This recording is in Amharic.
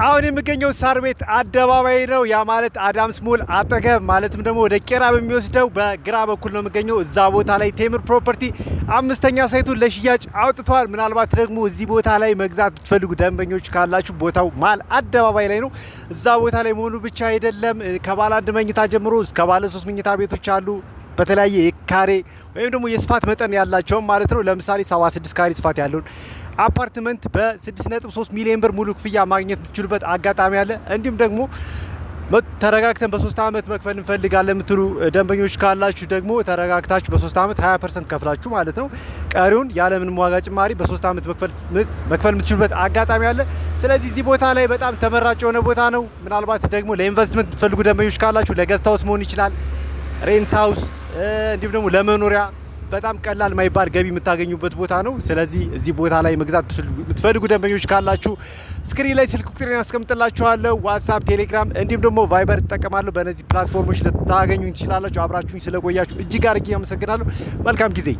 አሁን የምገኘው ሳር ቤት አደባባይ ነው። ያ ማለት አዳምስ ሞል አጠገብ ማለትም ደግሞ ወደ ቄራ በሚወስደው በግራ በኩል ነው የምገኘው። እዛ ቦታ ላይ ቴምር ፕሮፐርቲ 5ኛ ሳይቱን ለሽያጭ አውጥቷል። ምናልባት ደግሞ እዚህ ቦታ ላይ መግዛት ብትፈልጉ ደንበኞች ካላችሁ ቦታው ማል አደባባይ ላይ ነው። እዛ ቦታ ላይ መሆኑ ብቻ አይደለም፣ ከባለ 1 መኝታ ጀምሮ እስከ ባለ 3 መኝታ ቤቶች አሉ። በተለያየ የካሬ ወይም ደግሞ የስፋት መጠን ያላቸው ማለት ነው። ለምሳሌ 76 ካሬ ስፋት ያለውን አፓርትመንት በ6.3 ሚሊዮን ብር ሙሉ ክፍያ ማግኘት የምትችሉበት አጋጣሚ አለ። እንዲሁም ደግሞ ተረጋግተን በ3 ዓመት መክፈል እንፈልጋለን የምትሉ ደንበኞች ካላችሁ ደግሞ ተረጋግታችሁ በ3 ዓመት 20% ከፍላችሁ ማለት ነው ቀሪውን ያለምንም ዋጋ ጭማሪ በ3 ዓመት መክፈል የምትችሉበት አጋጣሚ አለ። ስለዚህ እዚህ ቦታ ላይ በጣም ተመራጭ የሆነ ቦታ ነው። ምናልባት ደግሞ ለኢንቨስትመንት የምትፈልጉ ደንበኞች ካላችሁ ለገስት ሃውስ መሆን ይችላል፣ ሬንት ሃውስ እንዲሁም ደግሞ ለመኖሪያ በጣም ቀላል ማይባል ገቢ የምታገኙበት ቦታ ነው። ስለዚህ እዚህ ቦታ ላይ መግዛት የምትፈልጉ ደንበኞች ካላችሁ ስክሪን ላይ ስልክ ቁጥሬን አስቀምጥላችኋለሁ። ዋትስአፕ፣ ቴሌግራም እንዲሁም ደግሞ ቫይበር እጠቀማለሁ። በእነዚህ ፕላትፎርሞች ልታገኙኝ ትችላላችሁ። አብራችሁኝ ስለቆያችሁ እጅግ አድርጌ አመሰግናለሁ። መልካም ጊዜ